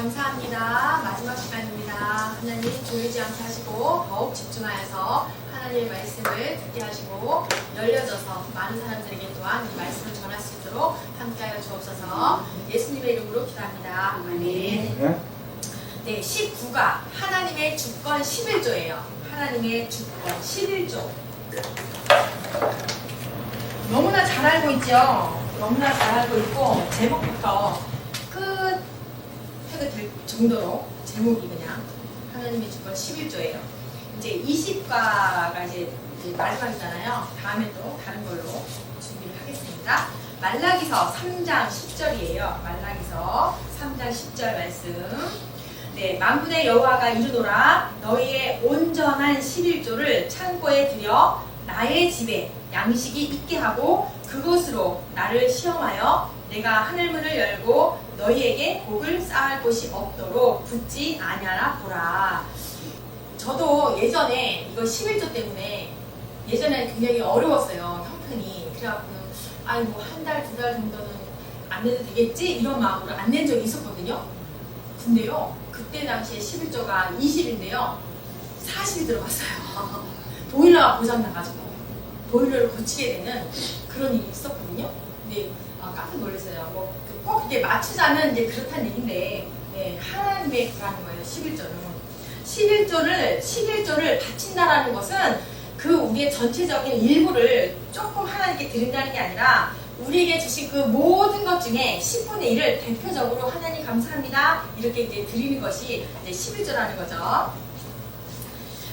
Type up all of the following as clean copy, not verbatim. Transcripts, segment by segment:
감사합니다. 마지막 시간입니다. 하나님 조이지 않게 하시고 더욱 집중하여서 하나님의 말씀을 듣게 하시고 열려져서 많은 사람들에게 또한 이 말씀을 전할 수 있도록 함께하여 주옵소서. 예수님의 이름으로 기도합니다. 아멘. 네, 19가 하나님의 주권 11조예요. 하나님의 주권 11조. 너무나 잘 알고 있죠? 너무나 잘 알고 있고 제목부터 끝 해도 될 정도로 제목이 그냥 하나님의 주권 11조예요. 이제 20과가 이제 마지막이잖아요. 다음에 또 다른 걸로 준비를 하겠습니다. 말라기서 3장 10절이에요. 말라기서 3장 10절 말씀. 네, 만군의 여호와가 이르노라 너희의 온전한 11조를 창고에 들여 나의 집에 양식이 있게 하고 그곳으로 나를 시험하여 내가 하늘문을 열고 너희에게 복을 쌓을 곳이 없도록 붙지 아니하라 보라. 저도 예전에 이거 11조 때문에 예전에 굉장히 어려웠어요. 형편이. 그래갖고는 아니 뭐 한 달, 두 달 정도는 안 내도 되겠지? 이런 마음으로 안 낸 적이 있었거든요. 근데요, 그때 당시에 11조가 20인데요 40이 들어갔어요. 보일러가 고장나가지고 보일러를 고치게 되는 그런 일이 있었거든요. 근데 깜짝 놀랐어요. 뭐 꼭 이게 맞추자면 이제 그렇다는 얘기인데, 네, 하나님의 구라는 거예요. 11조를 바친다라는 것은 그 우리의 전체적인 일부를 조금 하나님께 드린다는 게 아니라 우리에게 주신 그 모든 것 중에 10분의 1을 대표적으로 하나님 감사합니다 이렇게 이제 드리는 것이 이제 11조라는 거죠.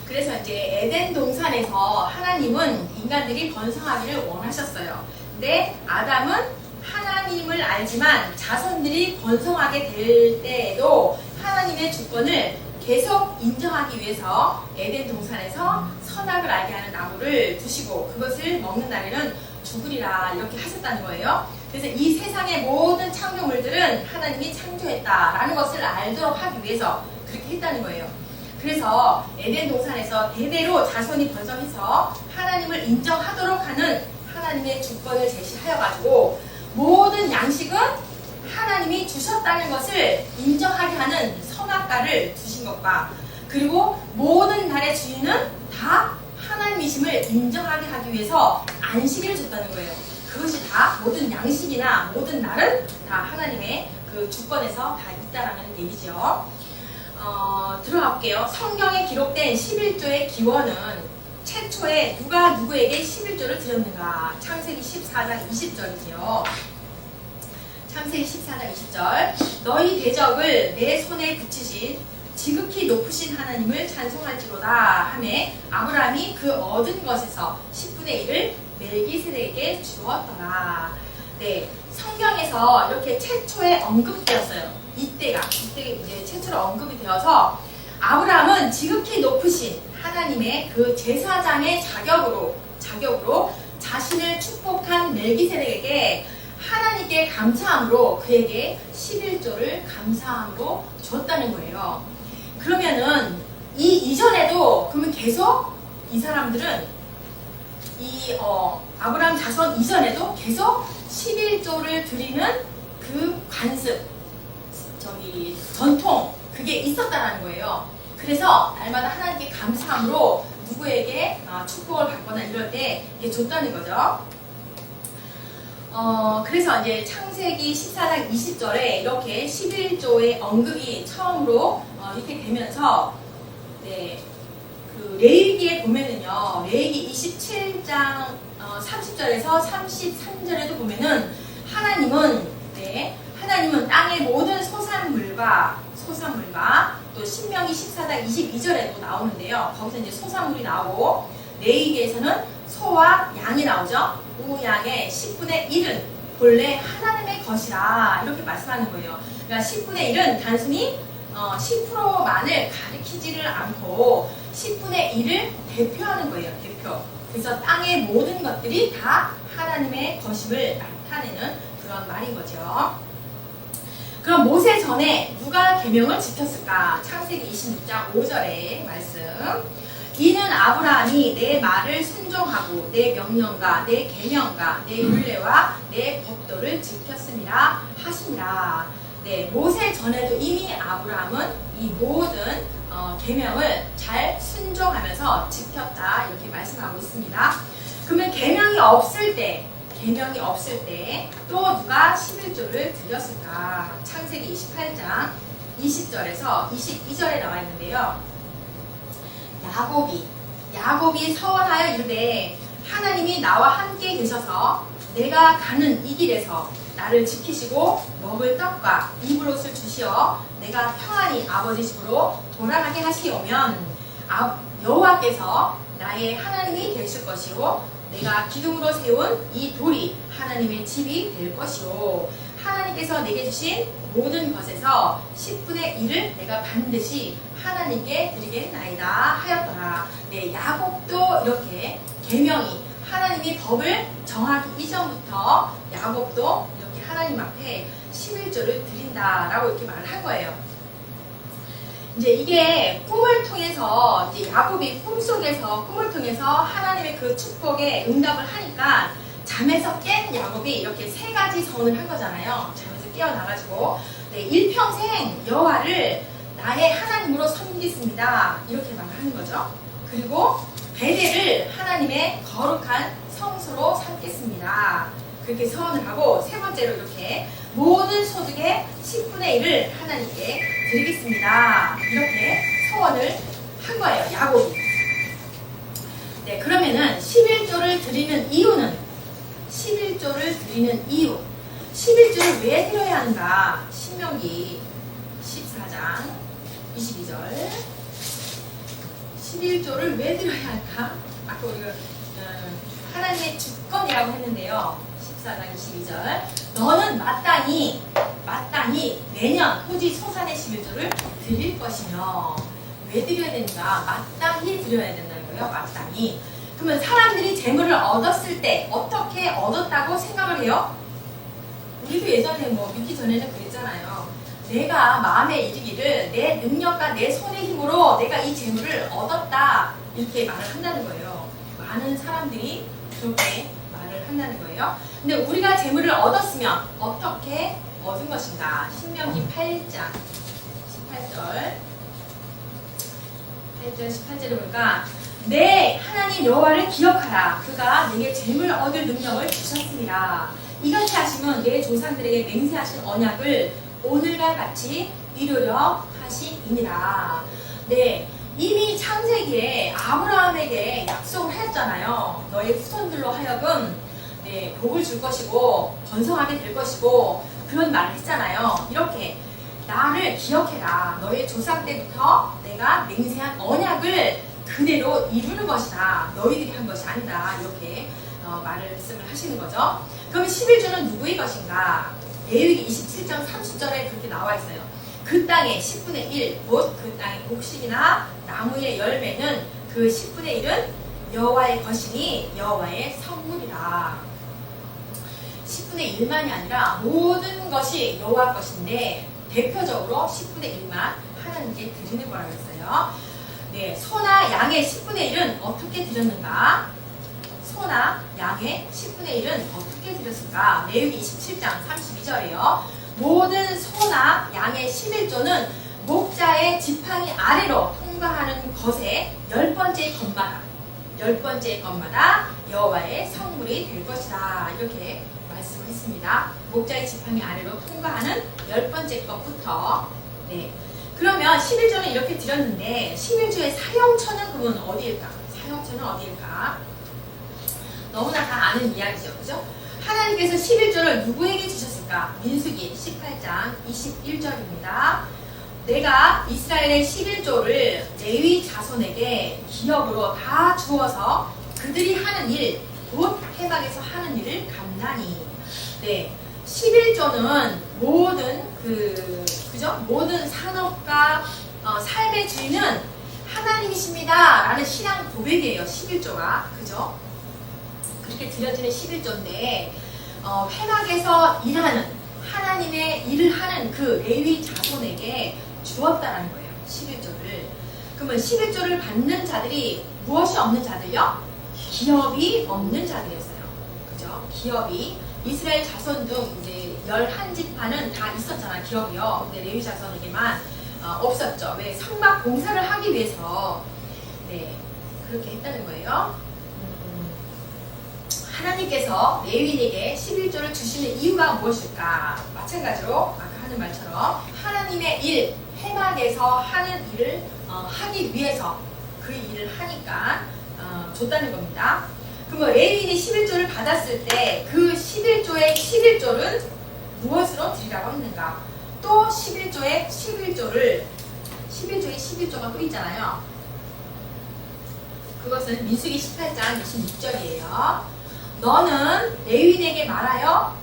그래서 이제 에덴 동산에서 하나님은 인간들이 번성하기를 원하셨어요. 근데 아담은 하나님을 알지만 자손들이 번성하게 될 때에도 하나님의 주권을 계속 인정하기 위해서 에덴 동산에서 선악을 알게 하는 나무를 두시고 그것을 먹는 날에는 죽으리라 이렇게 하셨다는 거예요. 그래서 이 세상의 모든 창조물들은 하나님이 창조했다라는 것을 알도록 하기 위해서 그렇게 했다는 거예요. 그래서 에덴 동산에서 대대로 자손이 번성해서 하나님을 인정하도록 하는 하나님의 주권을 제시하여가지고 모든 양식은 하나님이 주셨다는 것을 인정하게 하는 선악과를 주신 것과 그리고 모든 날의 주인은 다 하나님이심을 인정하게 하기 위해서 안식일을 줬다는 거예요. 그것이 다 모든 양식이나 모든 날은 다 하나님의 그 주권에서 다 있다라는 얘기죠. 들어가 볼게요. 성경에 기록된 11조의 기원은 최초에 누가 누구에게 11조를 드렸는가? 창세기 14장 20절이지요. 창세기 14장 20절. 너희 대적을 내 손에 붙이신 지극히 높으신 하나님을 찬송할지로다 하매 아브라함이 그 얻은 것에서 10분의 1을 멜기세덱에게 주었더라. 네, 성경에서 이렇게 최초에 언급되었어요. 이때 이제 최초로 언급이 되어서 아브라함은 지극히 높으신 하나님의 그 제사장의 자격으로 자신을 축복한 멜기세덱에게 하나님께 감사함으로 그에게 11조를 감사함으로 줬다는 거예요. 그러면은 이 이전에도 그러면 계속 이 사람들은 아브라함 자손 이전에도 계속 11조를 드리는 그 관습, 전통 그게 있었다는 거예요. 그래서 날마다 하나님께 감사함으로 누구에게 축복을 받거나 이럴 때 이게 줬다는 거죠. 그래서 이제 창세기 14장 20절에 이렇게 11조의 언급이 처음으로 이렇게 되면서 네, 그 레위기에 보면은요, 레위기 27장 30절에서 33절에도 보면은 하나님은 땅의 모든 소산물과 또 신명기 14장 22절에도 나오는데요. 거기서 이제 소산물이 나오고 레위기에서는 소와 양이 나오죠. 우양의 10분의 1은 본래 하나님의 것이라 이렇게 말씀하는 거예요. 그러니까 10분의 1은 단순히 10%만을 가리키지를 않고 10분의 1을 대표하는 거예요. 대표. 그래서 땅의 모든 것들이 다 하나님의 것임을 나타내는 그런 말인 거죠. 그럼 모세 전에 누가 계명을 지켰을까? 창세기 26장 5절의 말씀. 이는 아브라함이 내 말을 순종하고 내 명령과 내 계명과 내 율례와 내 법도를 지켰습니다 하시니라. 네, 모세 전에도 이미 아브라함은 이 모든 계명을 잘 순종하면서 지켰다 이렇게 말씀하고 있습니다. 그러면 계명이 없을 때 또 누가 11조를 드렸을까? 창세기 28장 20절에서 22절에 나와 있는데요. 야곱이 서원하여 이르되 하나님이 나와 함께 계셔서 내가 가는 이 길에서 나를 지키시고 먹을 떡과 입을 옷을 주시어 내가 평안히 아버지 집으로 돌아가게 하시오면 여호와께서 나의 하나님이 되실 것이요 내가 기둥으로 세운 이 돌이 하나님의 집이 될 것이요 하나님께서 내게 주신 모든 것에서 10분의 1을 내가 반드시 하나님께 드리겠나이다 하였더라. 네, 야곱도 이렇게 계명이 하나님이 법을 정하기 이전부터 야곱도 이렇게 하나님 앞에 11조를 드린다라고 이렇게 말을 한 거예요. 이제 이게 꿈을 통해서 이제 야곱이 꿈을 통해서 하나님의 그 축복에 응답을 하니까 잠에서 깬 야곱이 이렇게 세 가지 선언을 한 거잖아요. 잠에서 깨어나가지고 네, 일평생 여호와를 나의 하나님으로 섬기겠습니다. 이렇게 말하는 거죠. 그리고 베델을 하나님의 거룩한 성소로 삼겠습니다. 그렇게 서원을 하고 세 번째로 이렇게 모든 소득의 10분의 1을 하나님께 드리겠습니다. 이렇게 서원을 한 거예요. 야곱이. 네, 그러면은 11조를 드리는 이유는 11조를 왜 드려야 하는가? 신명기 14장 22절 11조를 왜 드려야 할까? 아까 우리가 하나님의 주권이라고 했는데요. 14장 22절 너는 마땅히 매년 토지 소산의 11조를 드릴 것이며 왜 드려야 되는가? 마땅히 드려야 된다는 거예요. 마땅히. 그러면 사람들이 재물을 얻었을 때 어떻게 얻었다고 생각을 해요? 우리도 예전에 믿기 전에는 그랬잖아요. 내가 마음에 이르기를 내 능력과 내 손의 힘으로 내가 이 재물을 얻었다 이렇게 말을 한다는 거예요. 많은 사람들이 그렇게 말을 한다는 거예요. 근데 우리가 재물을 얻었으면 어떻게 얻은 것인가? 신명기 8장 18절에 보니까 내 하나님 여호와를 기억하라. 그가 내게 재물 얻을 능력을 주셨습니다. 이같이 하시면 내 조상들에게 맹세하신 언약을 오늘과 같이 이루려 하시니라. 네, 이미 창세기에 아브라함에게 약속을 하였잖아요. 너의 후손들로 하여금 네, 복을 줄 것이고 번성하게 될 것이고 그런 말을 했잖아요. 이렇게 나를 기억해라. 너의 조상 때부터 내가 맹세한 언약을 그대로 이루는 것이다. 너희들이 한 것이 아니다. 이렇게 말씀을 하시는 거죠. 그럼 11조는 누구의 것인가? 레위기 27장 30절에 그렇게 나와 있어요. 그 땅의 10분의 1, 곧 그 땅의 곡식이나 나무의 열매는 그 10분의 1은 여호와의 것이니 여호와의 성물이라. 10분의 1만이 아니라 모든 것이 여호와 것인데 대표적으로 10분의 1만 하나님께 드리는 거라고 했어요. 네, 소나 양의 10분의 1은 어떻게 드렸는가? 소나 양의 10분의 1은 어떻게 드렸을까? 레위기 27장 32절이에요. 모든 소나 양의 11조는 목자의 지팡이 아래로 통과하는 것의 10번째 것마다 여호와의 성물이 될 것이다. 이렇게 말씀했습니다. 목자의 지팡이 아래로 통과하는 10번째 것부터. 네. 그러면 11조는 이렇게 드렸는데 11조의 사용처는 그건 어디일까? 너무나 다 아는 이야기죠. 그죠? 하나님께서 11조를 누구에게 주셨을까? 민수기 18장 21절입니다. 내가 이스라엘의 11조를 레위 자손에게 기업으로 다 주어서 그들이 하는 일, 곧 해막에서 하는 일을 감나니. 네, 11조는 모든 산업과 삶의 주인은 하나님이십니다 라는 신앙 고백이에요. 11조가. 그죠? 그렇게 드려지는 11조인데 회막에서 일하는 하나님의 일을 하는 그 레위 자손에게 주었다는 거예요. 11조를. 그러면 11조를 받는 자들이 무엇이 없는 자들요? 기업이 없는 자들이었어요. 그죠? 기업이 이스라엘 자손 중 이제 11지파는 다 있었잖아, 기업이요. 근데 레위 자손에게만 없었죠. 왜? 성막 봉사를 하기 위해서 네, 그렇게 했다는 거예요. 하나님께서 레위인에게 11조를 주시는 이유가 무엇일까? 마찬가지로 아까 하는 말처럼 하나님의 일, 회막에서 하는 일을 하기 위해서 그 일을 하니까 줬다는 겁니다. 그러면 레위인이 11조를 받았을 때 그 11조의 11조를 무엇으로 드리라고 했는가? 또 11조의 11조가 또 있잖아요. 그것은 민수기 18장 26절이에요. 너는 레위인에게 말하여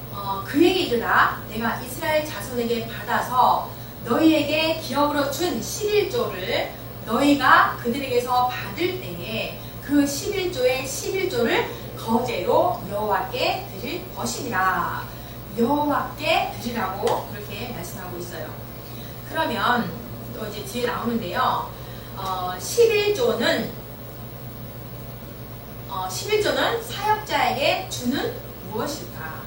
그에게 이르라. 내가 이스라엘 자손에게 받아서 너희에게 기업으로 준 11조를 너희가 그들에게서 받을 때에 그 11조의 11조를 거제로 여호와께 드릴 것이니라. 여호와께 드리라고 그렇게 말씀하고 있어요. 그러면 또 이제 뒤에 나오는데요. 11조는 사역자에게 주는 무엇일까?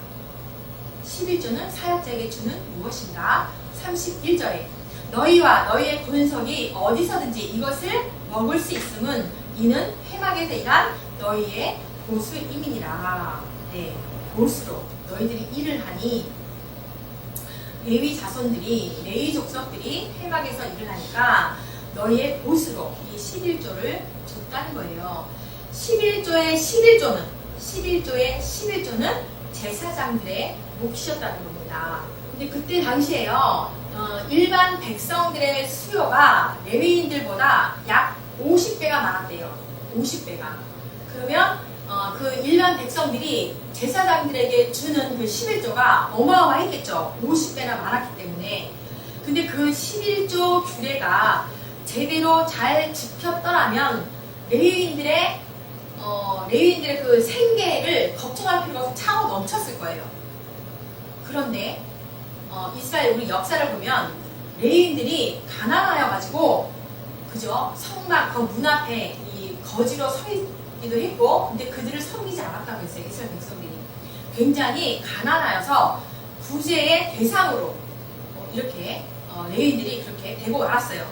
11조는 사역자에게 주는 무엇인가? 31절에 너희와 너희의 본석이 어디서든지 이것을 먹을 수 있음은 이는 회막에서 일한 너희의 보수임이니라. 네, 보수로 너희들이 일을 하니 레위 자손들이 레위 족속들이 회막에서 일을 하니까 너희의 보수로 이 11조를 줬다는 거예요. 11조의 11조는 제사장들의 몫이었다는 겁니다. 근데 그때 당시에요, 일반 백성들의 수요가 레위인들보다 약 50배가 많았대요. 50배가. 그러면 그 일반 백성들이 제사장들에게 주는 그 11조가 어마어마했겠죠. 50배나 많았기 때문에. 근데 그 11조 규례가 제대로 잘 지켰더라면 레위인들의 그 생계를 걱정할 필요가 없이 차고 넘쳤을 거예요. 그런데 이스라엘 우리 역사를 보면 레위인들이 가난하여가지고 그죠? 성막 그 문 앞에 이 거지로 서 있기도 했고, 근데 그들을 섬기지 않았다고 했어요. 이스라엘 백성들이 굉장히 가난하여서 구제의 대상으로 이렇게 레위인들이 그렇게 되고 말았어요.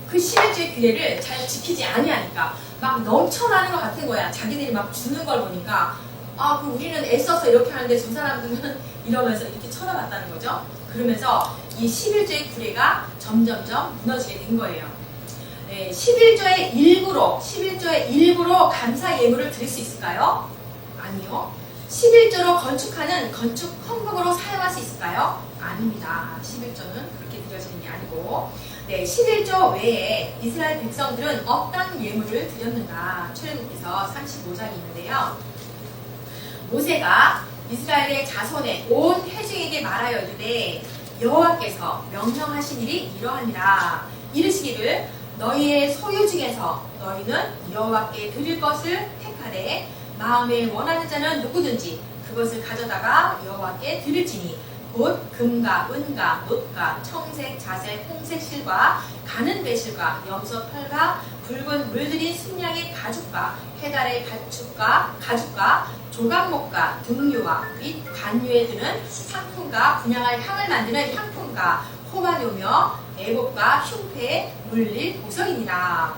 그 11조의 규례를 잘 지키지 아니하니까 막 넘쳐나는 것 같은 거야. 자기들이 막 주는 걸 보니까 그럼 우리는 애써서 이렇게 하는데 저 사람들은 이러면서 이렇게 쳐다봤다는 거죠. 그러면서 이 11조의 규례가 점점점 무너지게 된 거예요. 네, 11조의 일부로 감사 예물을 드릴 수 있을까요? 아니요. 11조로 건축하는 건축 헌금으로 사용할 수 있을까요? 아닙니다. 11조는 그렇게 드려지는 게 아니고, 네, 11조 외에 이스라엘 백성들은 어떤 예물을 드렸는가? 출애굽기서 35장이 있는데요. 모세가 이스라엘의 자손의 온 회중에게 말하여 이르되 여호와께서 명령하신 일이 이러하니라. 이르시기를 너희의 소유 중에서 너희는 여호와께 드릴 것을 택하되 마음에 원하는 자는 누구든지 그것을 가져다가 여호와께 드릴지니 곧 금과 은과 놋과 청색, 자색, 홍색 실과 가는 배실과 염소 털과 붉은 물들인 순양의 가죽과 해달의 가죽과 조각목과 등유와 및 관유에 드는 상품과 분향할 향을 만드는 향품과 호마료며 애복과 흉패에 물릴 보석이니라.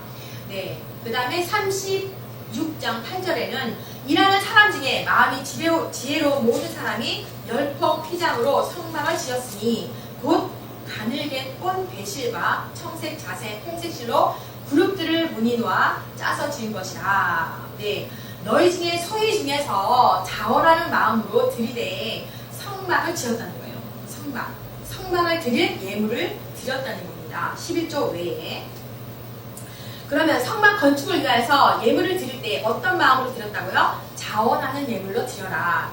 네, 그 다음에 36장 8절에는 일하는 사람 중에 마음이 지혜로운 모든 사람이 열폭 휘장으로 성막을 지었으니 곧 가늘게 꼰 배실과 청색, 자색, 홍색 실로 그룹들을 무늬 놓아 짜서 지은 것이라. 네, 너희 중에 소위 중에서 자원하는 마음으로 들이대 성막을 지었다는 거예요. 성막을 드릴 예물을 드렸다는 겁니다. 11조 외에. 그러면 성막 건축을 위해서 예물을 드릴 때 어떤 마음으로 드렸다고요? 자원하는 예물로 드려라.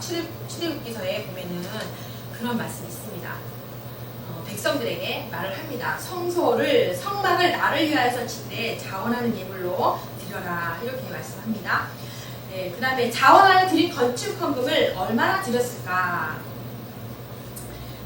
출애굽기서에 보면은 그런 말씀이 있습니다. 백성들에게 말을 합니다. 성막을 나를 위하여서 칠 때 자원하는 예물로 드려라. 이렇게 말씀합니다. 네, 그 다음에 자원하여 드린 건축 헌금을 얼마나 드렸을까?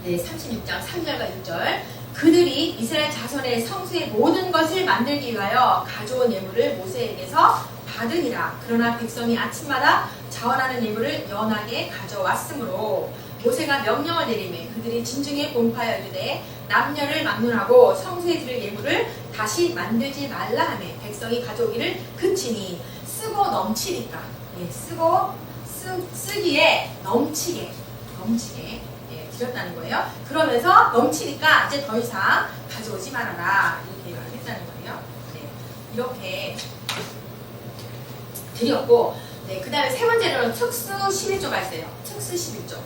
네, 36장 3절과 6절. 그들이 이스라엘 자손의 성수의 모든 것을 만들기 위하여 가져온 예물을 모세에게서 받으니라. 그러나 백성이 아침마다 자원하는 예물을 연하게 가져왔으므로 모세가 명령을 내리매 그들이 진중에 공파하여 이르되 남녀를 막론하고 성소에 드릴 예물을 다시 만들지 말라 하매 백성이 가져오기를 그치니 쓰고 넘치니까 쓰기에 넘치게 드렸다는 거예요. 그러면서 넘치니까 이제 더 이상 가져오지 말아라 이렇게 말을 했다는 거예요. 이렇게 드렸고, 그 다음에 세 번째로는 특수 11조가 있어요. 특수 11조.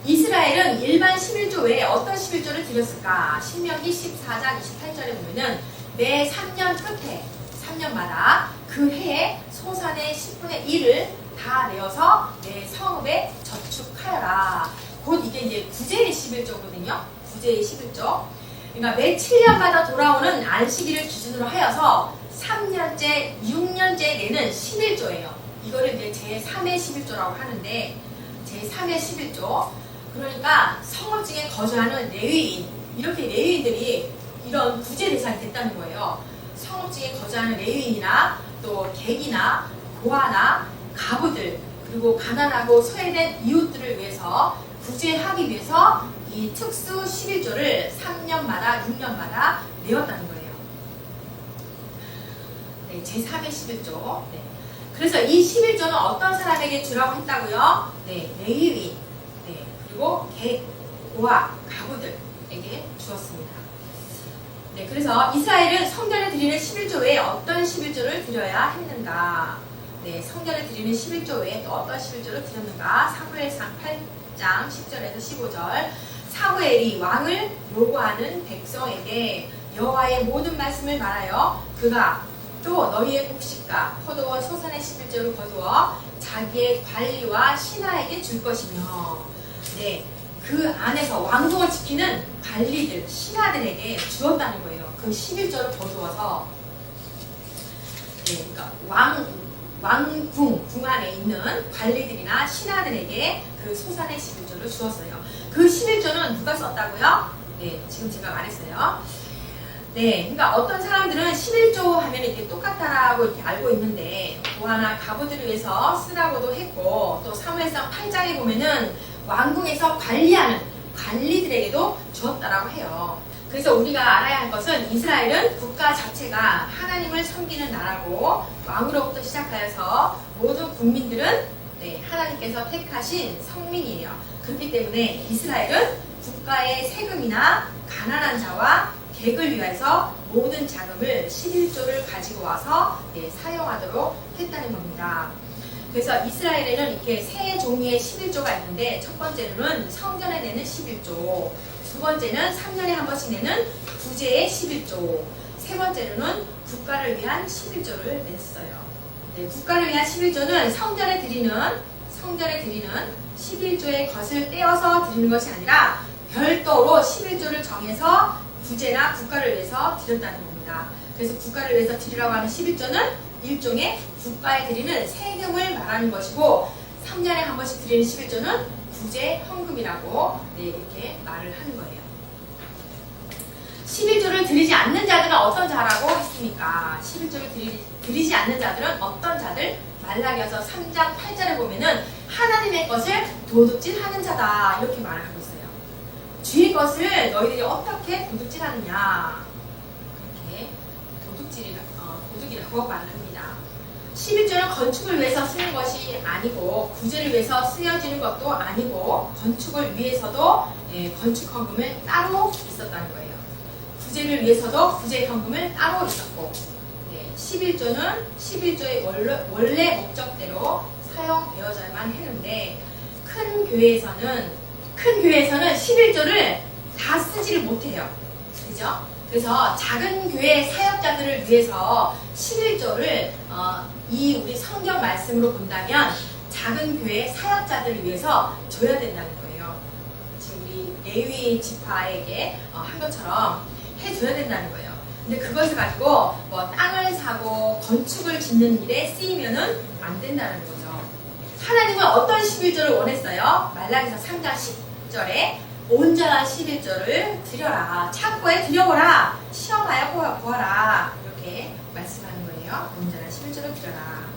이스라엘은 일반 11조 외에 어떤 11조를 드렸을까? 신명기 14장 28절에 보면은 매 3년 끝에 3년마다 그 해에 소산의 10분의 1을 다 내어서 내 성읍에 저축하여라. 곧 이게 이제 구제의 11조거든요. 구제의 11조. 그러니까 매 7년마다 돌아오는 안식일을 기준으로 하여서 3년째, 6년째 내는 11조예요. 이거를 이제 제3의 11조라고 하는데, 제3의 11조. 그러니까 성읍중에 거주하는 레위인, 이렇게 레위인들이 이런 구제 대상이 됐다는 거예요. 성읍중에 거주하는 레위인이나 또 객이나 고아나 가부들, 그리고 가난하고 소외된 이웃들을 위해서 구제하기 위해서 이 특수 11조를 3년마다 6년마다 내었다는 거예요. 제3의 11조. 그래서 이 11조는 어떤 사람에게 주라고 했다고요? 레위인, 그리고 객, 고아, 가부들에게 주었습니다. 그래서 이스라엘은 성전에 드리는 11조 외에 어떤 11조를 드려야 했는가? 성전에 드리는 11조 외에 또 어떤 11조를 드렸는가? 사무엘상 8장 10절에서 15절. 사무엘이 왕을 요구하는 백성에게 여호와의 모든 말씀을 말하여 그가 또 너희의 곡식과 포도원 소산의 11조를 거두어 자기의 관리와 신하에게 줄 것이며, 그 안에서 왕궁을 지키는 관리들, 신하들에게 주었다는 거예요. 그 11조를 거두어서, 그러니까 왕궁, 궁 안에 있는 관리들이나 신하들에게 그 소산의 11조를 주었어요. 그 11조는 누가 썼다고요? 지금 제가 말했어요. 그러니까 어떤 사람들은 11조 하면 이렇게 똑같다라고 이렇게 알고 있는데, 고아나 가부들을 위해서 쓰라고도 했고, 또 사무엘상 8장에 보면은 왕궁에서 관리하는 관리들에게도 주었다라고 해요. 그래서 우리가 알아야 할 것은 이스라엘은 국가 자체가 하나님을 섬기는 나라고, 왕으로부터 시작하여서 모든 국민들은 하나님께서 택하신 성민이에요. 그렇기 때문에 이스라엘은 국가의 세금이나 가난한 자와 객을 위해서 모든 자금을 11조를 가지고 와서 사용하도록 했다는 겁니다. 그래서 이스라엘에는 이렇게 세 종류의 11조가 있는데, 첫 번째로는 성전에 내는 11조, 두 번째는 3년에 한 번씩 내는 구제의 11조, 세 번째로는 국가를 위한 11조를 냈어요. 국가를 위한 11조는 성전에 드리는 11조의 것을 떼어서 드리는 것이 아니라 별도로 11조를 정해서 구제나 국가를 위해서 드렸다는 겁니다. 그래서 국가를 위해서 드리라고 하는 11조는 일종의 국가에 드리는 세금을 말하는 것이고, 3년에 한 번씩 드리는 11조는 구제 헌금이라고 이렇게 말을 하는 거예요. 11조를 드리지 않는 자들은 어떤 자라고 했습니까? 11조를 드리지 않는 자들은 어떤 자들? 말라기서 3장 8절에 보면은 하나님의 것을 도둑질하는 자다 이렇게 말을 하고 있어요. 주의 것을 너희들이 어떻게 도둑질하느냐, 이렇게 도둑이라고 말합니다. 11조는 건축을 위해서 쓰는 것이 아니고, 구제를 위해서 쓰여지는 것도 아니고, 건축을 위해서도 건축 헌금을 따로 있었다는 거예요. 구제를 위해서도 구제 헌금을 따로 있었고, 11조는 11조의 원래 목적대로 사용되어져야만 했는데, 큰 교회에서는 11조를 다 쓰지를 못해요. 그죠? 그래서 작은 교회 사역자들을 위해서 11조를 이 우리 성경 말씀으로 본다면 작은 교회 사역자들을 위해서 줘야 된다는 거예요. 지금 우리 레위 지파에게 한 것처럼 해줘야 된다는 거예요. 근데 그것을 가지고 뭐 땅을 사고 건축을 짓는 일에 쓰이면은 안 된다는 거죠. 하나님은 어떤 11조를 원했어요? 말라기서 3장 10절에 온전한 11조를 드려라. 창고에 드려보라. 시험하여 보아라. 이렇게 말씀하는 거예요. 온전한 11조를 드려라.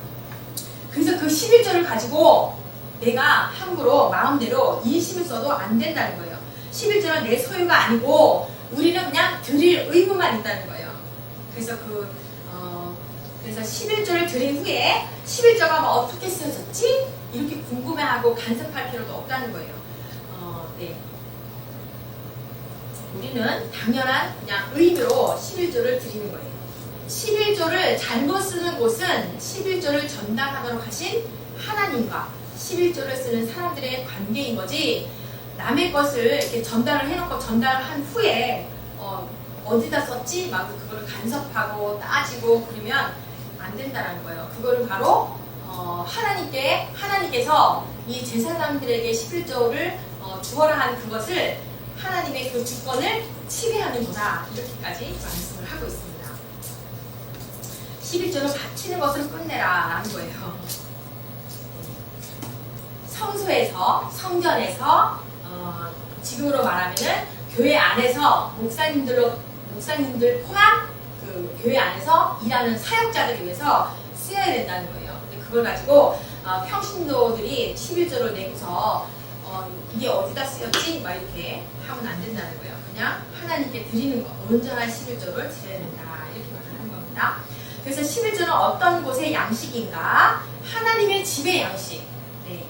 그래서 그 11조를 가지고 내가 함부로 마음대로 인심을 써도 안 된다는 거예요. 11조는 내 소유가 아니고 우리는 그냥 드릴 의무만 있다는 거예요. 그래서 그래서 11조를 드린 후에 11조가 뭐 어떻게 쓰여졌지? 이렇게 궁금해하고 간섭할 필요도 없다는 거예요. 네. 우리는 당연한 그냥 의무로 11조를 드리는 거예요. 11조를 잘못 쓰는 곳은 11조를 전달하도록 하신 하나님과 11조를 쓰는 사람들의 관계인 거지, 남의 것을 이렇게 전달을 해놓고 전달한 후에 어디다 썼지? 막 그거를 간섭하고 따지고 그러면 안 된다는 거예요. 그거는 바로 하나님께서 이 제사장들에게 11조를 주어라 한 그것을 하나님의 그 주권을 침해하는 거다. 이렇게까지 말씀을 하고 있습니다. 11조는 바치는 것을 끝내라 라는 거예요. 성소에서, 성전에서, 지금으로 말하면은 교회 안에서 목사님들 포함 그 교회 안에서 일하는 사역자들을 위해서 쓰여야 된다는 거예요. 근데 그걸 가지고 평신도들이 11조를 내고서 이게 어디다 쓰였지? 막 이렇게 하면 안 된다는 거예요. 그냥 하나님께 드리는 거, 온전한 11조를 드려야 된다. 이렇게 말하는 겁니다. 그래서 11조는 어떤 곳의 양식인가? 하나님의 집의 양식. 네.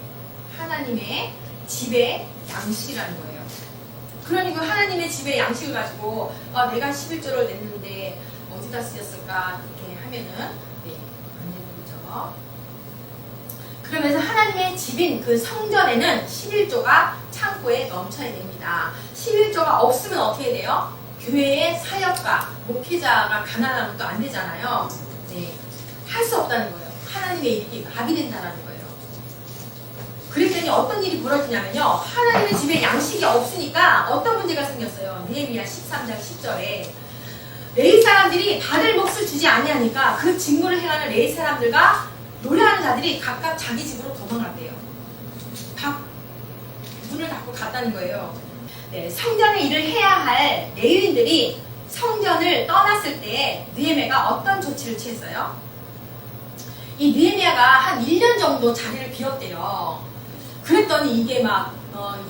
하나님의 집의 양식이라는 거예요. 그러니까 하나님의 집의 양식을 가지고 내가 11조를 냈는데 어디다 쓰였을까? 이렇게 하면은 네, 안 되는 거죠. 그러면서 하나님의 집인 그 성전에는 11조가 창고에 넘쳐야 됩니다. 11조가 없으면 어떻게 돼요? 교회의 사역과 목회자가 가난하면 또 안 되잖아요. 네, 할 수 없다는 거예요. 하나님의 일이 마비된다는 거예요. 그랬더니 어떤 일이 벌어지냐면요. 하나님의 집에 양식이 없으니까 어떤 문제가 생겼어요. 느헤미야 13장 10절에 레위 사람들이 받을 몫을 주지 아니하니까 그 직무를 행하는 레위 사람들과 노래하는 자들이 각각 자기 집으로 도망갔대요. 문을 닫고 갔다는 거예요. 네, 성전의 일을 해야 할 레위인들이 성전을 떠났을 때 느헤미야가 어떤 조치를 취했어요? 이 느헤미야가 한 1년 정도 자리를 비웠대요. 그랬더니 이게 막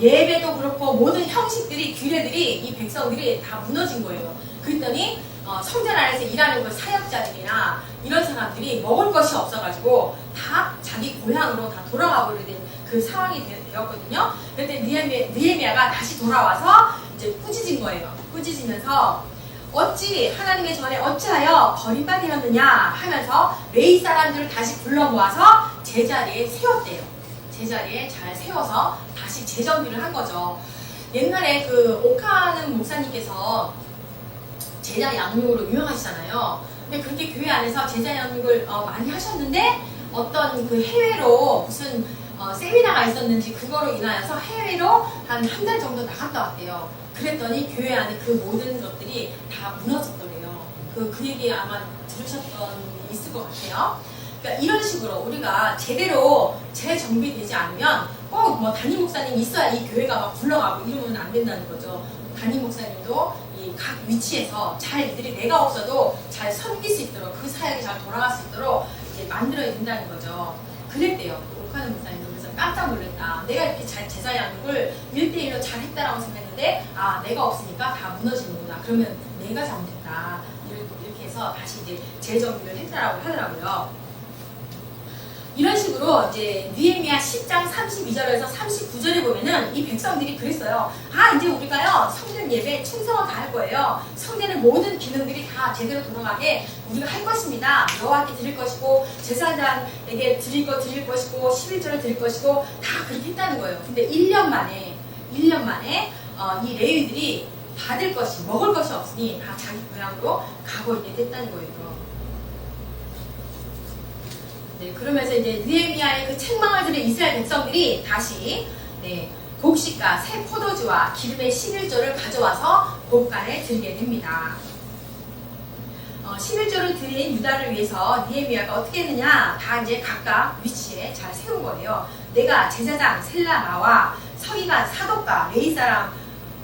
예배도 그렇고 모든 형식들이, 규례들이 이 백성들이 다 무너진 거예요. 그랬더니 성전 안에서 일하는 그 사역자들이나 이런 사람들이 먹을 것이 없어가지고 다 자기 고향으로 다 돌아가고 된 그 상황이 되었거든요. 그때 느헤미야가 다시 돌아와서 이제 꾸짖은 거예요. 꾸짖으면서 어찌 하나님의 전에 어찌하여 버림받으셨느냐 하면서 레위 사람들을 다시 불러 모아서 제자리에 세웠대요. 제자리에 잘 세워서 다시 재정비를 한 거죠. 옛날에 그 오카는 목사님께서 제자 양육으로 유명하시잖아요. 근데 그렇게 교회 안에서 제자 양육을 많이 하셨는데 어떤 그 해외로 무슨 세미나가 있었는지 그거로 인하여서 해외로 한 달 정도 나갔다 왔대요. 그랬더니 교회 안에 그 모든 것들이 다 무너졌더래요. 그 얘기 아마 들으셨던 분이 있을 것 같아요. 그러니까 이런 식으로 우리가 제대로 재정비되지 않으면 꼭 뭐 담임 목사님이 있어야 이 교회가 막 굴러가고 이러면 안 된다는 거죠. 담임 목사님도 이 각 위치에서 잘 이들이 내가 없어도 잘 섬길 수 있도록 그 사역이 잘 돌아갈 수 있도록 이제 만들어야 된다는 거죠. 그랬대요. 오카는 목사님도. 그래서 깜짝 놀랐다. 내가 이렇게 잘 제자 양육을 1대1로 잘 했다라고 생각했는데 내가 없으니까 다 무너지는구나. 그러면 내가 잘못했다. 이렇게 해서 다시 이제 재정비를 했다라고 하더라고요. 이런 식으로 이제 느헤미야 10장 32절에서 39절에 보면은 이 백성들이 그랬어요. 이제 우리가요 성전 예배 충성을 다할 거예요. 성전의 모든 기능들이 다 제대로 돌아가게 우리가 할 것입니다. 여호와께 드릴 것이고 제사장에게 드릴 것이고 11조를 드릴 것이고 다 그렇게 했다는 거예요. 근데 1년 만에 이 레위들이 받을 것이 먹을 것이 없으니 다 자기 고향으로 가고 있게 됐다는 거예요. 네, 그러면서 이제 느헤미야의 그 책망을 들은 이스라엘 백성들이 다시 곡식과 새 포도주와 기름의 11조를 가져와서 곡간에 드리게 됩니다. 11조를 드린 유다를 위해서 느헤미야가 어떻게 했느냐? 다 이제 각각 위치에 잘 세운 거예요. 내가 제사장 셀라마와 서기관 사독과 레위 사람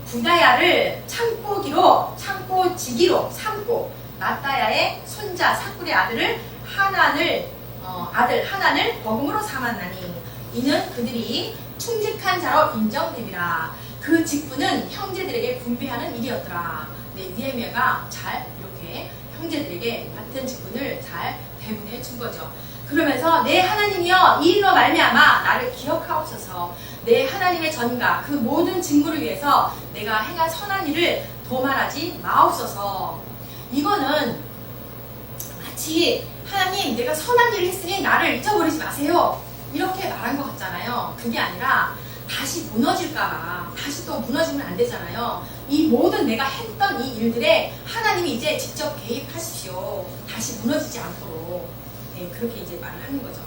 부다야를 창고지기로 삼고 마따야의 손자 사꿀의 아들 하난을 버금으로 삼았나니 이는 그들이 충직한 자로 인정됨이라. 그 직분은 형제들에게 분배하는 일이었더라. 네, 느헤미야가 잘 이렇게 형제들에게 맡은 직분을 잘 배분해 준 거죠. 그러면서 내 하나님이여 이 일로 말미암아 나를 기억하옵소서. 내 하나님의 전가 그 모든 직무를 위해서 내가 행한 선한 일을 도말하지 마옵소서. 이거는 마치 하나님 내가 선한 일을 했으니 나를 잊어버리지 마세요 이렇게 말한 것 같잖아요. 그게 아니라 다시 무너질까봐 다시 또 무너지면 안 되잖아요. 이 모든 내가 했던 이 일들에 하나님이 이제 직접 개입하십시오. 다시 무너지지 않도록. 네, 그렇게 이제 말을 하는 거죠.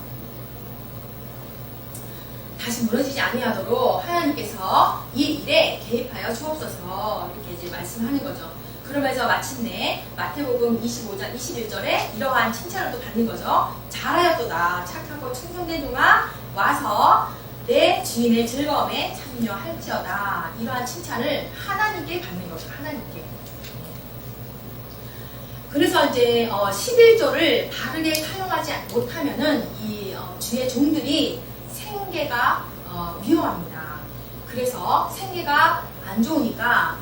다시 무너지지 아니하도록 하나님께서 이 일에 개입하여 주옵소서 이렇게 이제 말씀하는 거죠. 그러면서 마침내 마태복음 25장 21절에 이러한 칭찬을 또 받는 거죠. 잘하였도다 착하고 충성된 종아 와서 내 주인의 즐거움에 참여할지어다. 이러한 칭찬을 하나님께 받는 거죠. 하나님께. 그래서 이제 11조를 바르게 사용하지 못하면은 이 주의 종들이 생계가 위험합니다. 그래서 생계가 안 좋으니까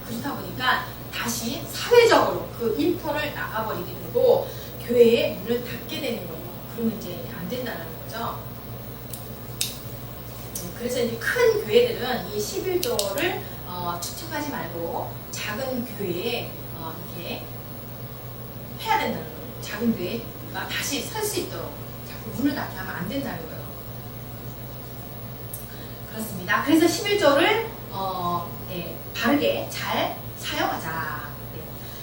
그렇다 보니까 다시 사회적으로 그 일터를 나가버리게 되고 교회의 문을 닫게 되는 거예요. 그러면 이제 안 된다는 거죠. 그래서 이제 큰 교회들은 이 11조를 축척하지 말고 작은 교회에 이렇게 해야 된다는 거예요. 작은 교회가 다시 설 수 있도록 자꾸 문을 닫게 하면 안 된다는 거예요. 그렇습니다. 그래서 11조를 바르게 잘 사용하자.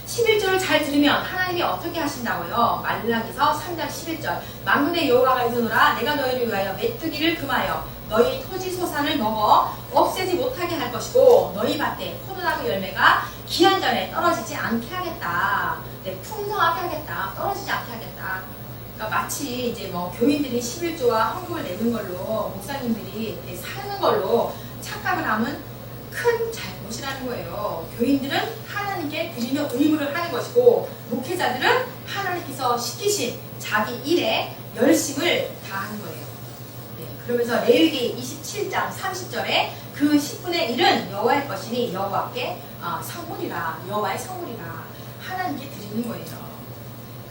11조를 잘 들으면 하나님이 어떻게 하신다고요? 말라기서 3장 11절 만군의 여호와가 이르노라 내가 너희를 위하여 메뚜기를 금하여 너희 토지 소산을 먹어 없애지 못하게 할 것이고 너희 밭에 포도나무 열매가 기한 전에 떨어지지 않게 하겠다. 네, 풍성하게 하겠다. 떨어지지 않게 하겠다. 그러니까 마치 이제 뭐 교인들이 11조와 헌금을 내는 걸로 목사님들이 사는 걸로 착각을 하면 큰 잘못이라는 거예요. 교인들은 하나님께 드리는 의무를 하는 것이고 목회자들은 하나님께서 시키신 자기 일에 열심을 다하는 거예요. 네, 그러면서 레위기 27장 30절에 그 10분의 1은 여호와의 것이니 여호와께 성물이라 여호와의 성물이라 하나님께 드리는 거예요.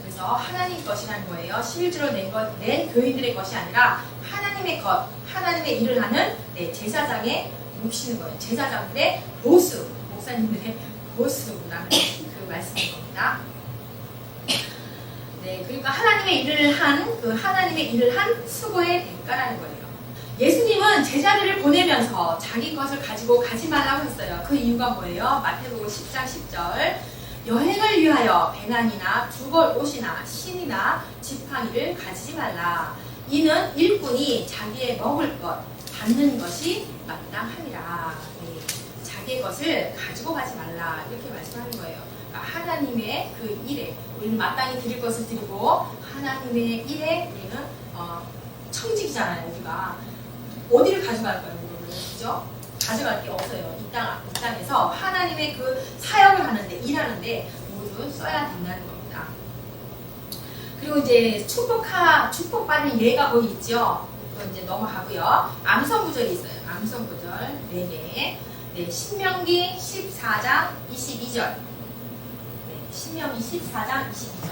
그래서 하나님 것이라는 거예요. 11조를 낸 교인들의 것이 아니라 하나님의 것, 하나님의 일을 하는 제사장의 몫이는 거예요. 제사장들의 보수, 목사님들의 보수라는 그 말씀인 겁니다. 네, 그러니까 하나님의 일을 한 수고의 대가라는 거예요. 예수님은 제자들을 보내면서 자기 것을 가지고 가지 말라고 했어요. 그 이유가 뭐예요? 마태복음 10장 10절 여행을 위하여 배낭이나 두벌 옷이나 신이나 지팡이를 가지지 말라. 이는 일꾼이 자기의 먹을 것, 받는 것이 마땅함이라. 네, 자기의 것을 가지고 가지 말라. 이렇게 말씀하는 거예요. 그러니까 하나님의 그 일에 우리는 마땅히 드릴 것을 드리고 하나님의 일에 우리는 청직이잖아요. 우리가 어디를 가져갈 거예요? 그죠? 가져갈 게 없어요. 이 땅에서 하나님의 그 사역을 하는데 일하는데 모두 써야 된다는 겁니다. 그리고 이제 축복받는 예가 거기 있죠. 이제 넘어가고요. 암성구절이 있어요. 암성구절 4개. 네, 신명기 14장 22절. 네, 신명기 14장 22절.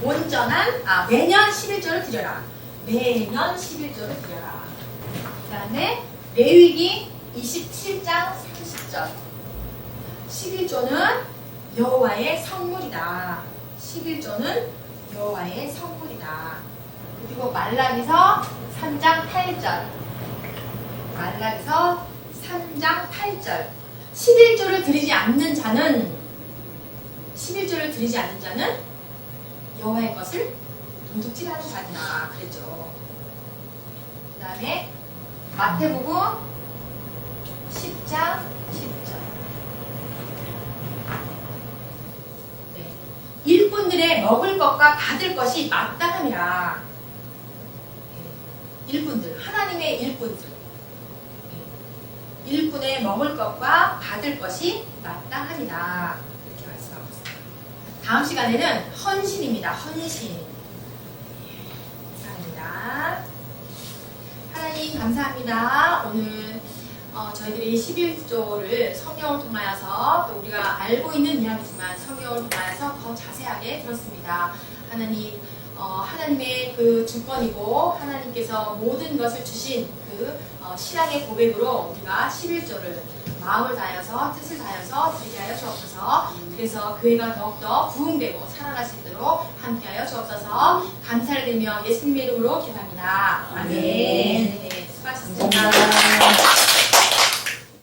온전한 매년 11조를 드려라. 매년 11조를 드려라. 그 다음에 레위기 27장 30절. 11조는 여호와의 성물이다. 11조는 여호와의 성물이다. 그리고 말라기서 3장 8절. 말라기서 3장 8절. 11조를 드리지 않는 자는 여호와의 것을 도둑질하는 자니라 그랬죠. 그 다음에 마태복음 10장 10절. 네. 일꾼들의 먹을 것과 받을 것이 마땅함이라. 네. 일꾼들, 하나님의 일꾼들. 네. 일꾼의 먹을 것과 받을 것이 마땅함이다. 이렇게 말씀하고 있습니다. 다음 시간에는 헌신입니다. 헌신. 이상입니다. 감사합니다. 오늘 저희들이 11조를 성경을 통하여서 또 우리가 알고 있는 이야기지만 성경을 통하여서 더 자세하게 들었습니다. 하나님의 그 주권이고 하나님께서 모든 것을 주신 그 신앙의 고백으로 우리가 11조를 마음을 다하여서 뜻을 다하여서 드리게 하여 주옵소서. 그래서 교회가 더욱더 부흥되고 살아갈 수 있도록 함께하여 주옵소서. 감사를 드리며 예수님의 이름으로 기도합니다. 아멘. 네, 수고하셨습니다.